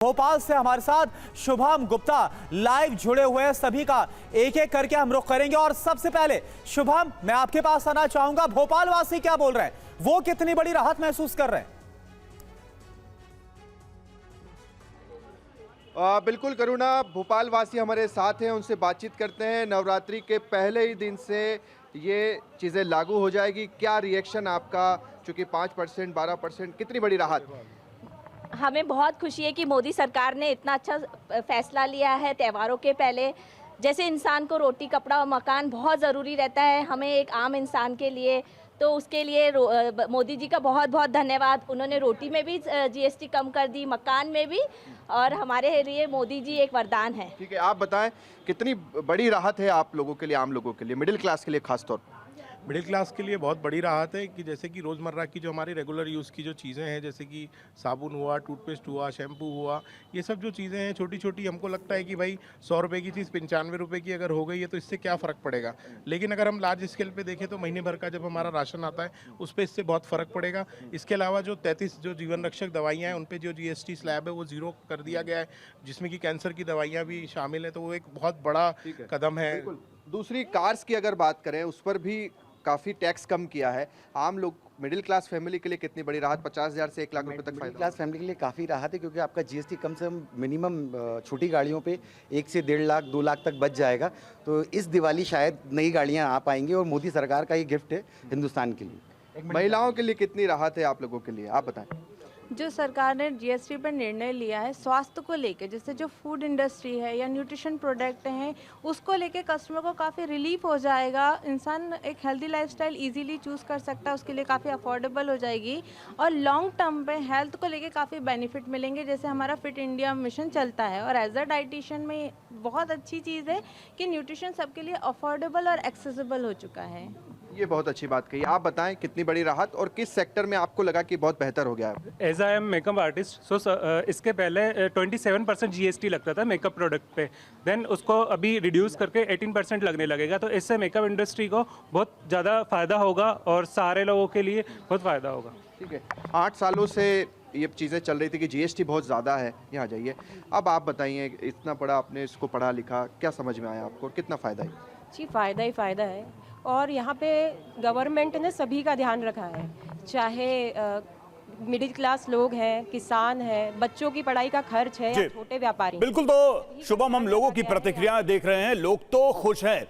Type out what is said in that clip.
भोपाल से हमारे साथ शुभम गुप्ता लाइव जुड़े हुए हैं। सभी का एक एक करके हम रुख करेंगे और सबसे पहले शुभम, मैं आपके पास आना चाहूंगा। भोपाल वासी क्या बोल रहे हैं, वो कितनी बड़ी राहत महसूस कर रहे हैं? बिल्कुल करुणा, भोपाल वासी हमारे साथ हैं, उनसे बातचीत करते हैं। नवरात्रि के पहले ही दिन से ये चीज़ें लागू हो जाएगी, क्या रिएक्शन आपका? चूंकि 5% 12%, कितनी बड़ी राहत? हमें बहुत खुशी है कि मोदी सरकार ने इतना अच्छा फैसला लिया है त्योहारों के पहले। जैसे इंसान को रोटी कपड़ा और मकान बहुत ज़रूरी रहता है, हमें एक आम इंसान के लिए, तो उसके लिए मोदी जी का बहुत बहुत धन्यवाद। उन्होंने रोटी में भी जीएसटी कम कर दी, मकान में भी, और हमारे लिए मोदी जी एक वरदान है। ठीक है, आप बताएं कितनी बड़ी राहत है आप लोगों के लिए, आम लोगों के लिए, मिडिल क्लास के लिए खास तौर पर? मिडिल क्लास के लिए बहुत बड़ी राहत है कि जैसे कि रोज़मर्रा की जो हमारी रेगुलर यूज़ की जो चीज़ें हैं, जैसे कि साबुन हुआ, टूथपेस्ट हुआ, शैम्पू हुआ, ये सब जो चीज़ें हैं छोटी छोटी, हमको लगता है कि भाई 100 रुपये की चीज़ 95 रुपये की अगर हो गई है तो इससे क्या फ़र्क पड़ेगा। लेकिन अगर हम लार्ज स्केल पे देखें तो महीने भर का जब हमारा राशन आता है उस पर इससे बहुत फ़र्क पड़ेगा। इसके अलावा जो 33 जो जीवन रक्षक दवाइयाँ हैं उन पर जो GST स्लैब है वो 0 कर दिया गया है, जिसमें कि कैंसर की दवाइयाँ भी शामिल हैं, तो वो एक बहुत बड़ा कदम है। दूसरी कार्स की अगर बात करें, उस पर भी काफ़ी टैक्स कम किया है। आम लोग, मिडिल क्लास फैमिली के लिए कितनी बड़ी राहत? 50,000 से 1 लाख रुपए तक मिडिल क्लास फैमिली के लिए काफ़ी राहत है, क्योंकि आपका जीएसटी कम से कम मिनिमम छोटी गाड़ियों पे 1 से 1.5 लाख 2 लाख तक बच जाएगा। तो इस दिवाली शायद नई गाड़ियां आ पाएंगी और मोदी सरकार का ये गिफ्ट है हिंदुस्तान के लिए। महिलाओं के लिए कितनी राहत है आप लोगों के लिए, आप बताएं। जो सरकार ने जीएसटी पर निर्णय लिया है स्वास्थ्य को लेके, जैसे जो फूड इंडस्ट्री है या न्यूट्रिशन प्रोडक्ट हैं, उसको लेके कस्टमर को काफ़ी रिलीफ हो जाएगा। इंसान एक हेल्दी लाइफस्टाइल इजीली चूज़ कर सकता है, उसके लिए काफ़ी अफोर्डेबल हो जाएगी। और लॉन्ग टर्म पे हेल्थ को लेके काफ़ी बेनिफिट मिलेंगे, जैसे हमारा फिट इंडिया मिशन चलता है। और एज अ डाइटिशियन में बहुत अच्छी चीज़ है कि न्यूट्रिशन सबके लिए अफोर्डेबल और एक्सेसिबल हो चुका है। ये बहुत अच्छी बात कही। आप बताएं कितनी बड़ी राहत, और किस सेक्टर में आपको लगा कि बहुत बेहतर हो गया है? As I am makeup artist, so इसके पहले 27% GST लगता था मेकअप प्रोडक्ट पे, देन उसको अभी रिड्यूस करके 18% लगने लगेगा। तो इससे मेकअप इंडस्ट्री को बहुत ज़्यादा फ़ायदा होगा और सारे लोगों के लिए बहुत फ़ायदा होगा। ठीक है, 8 सालों से ये चीज़ें चल रही थी कि GST बहुत ज़्यादा है, यहाँ जाइए। अब आप बताइए, इतना पढ़ा आपने, इसको पढ़ा लिखा, क्या समझ में आया आपको, कितना फ़ायदा है? जी, फ़ायदा ही फ़ायदा है। और यहाँ पे गवर्नमेंट ने सभी का ध्यान रखा है, चाहे मिडिल क्लास लोग हैं, किसान हैं, बच्चों की पढ़ाई का खर्च है या छोटे व्यापारी। बिल्कुल, तो शुभम, हम लोगों की प्रतिक्रियाएं देख रहे हैं, लोग तो खुश हैं।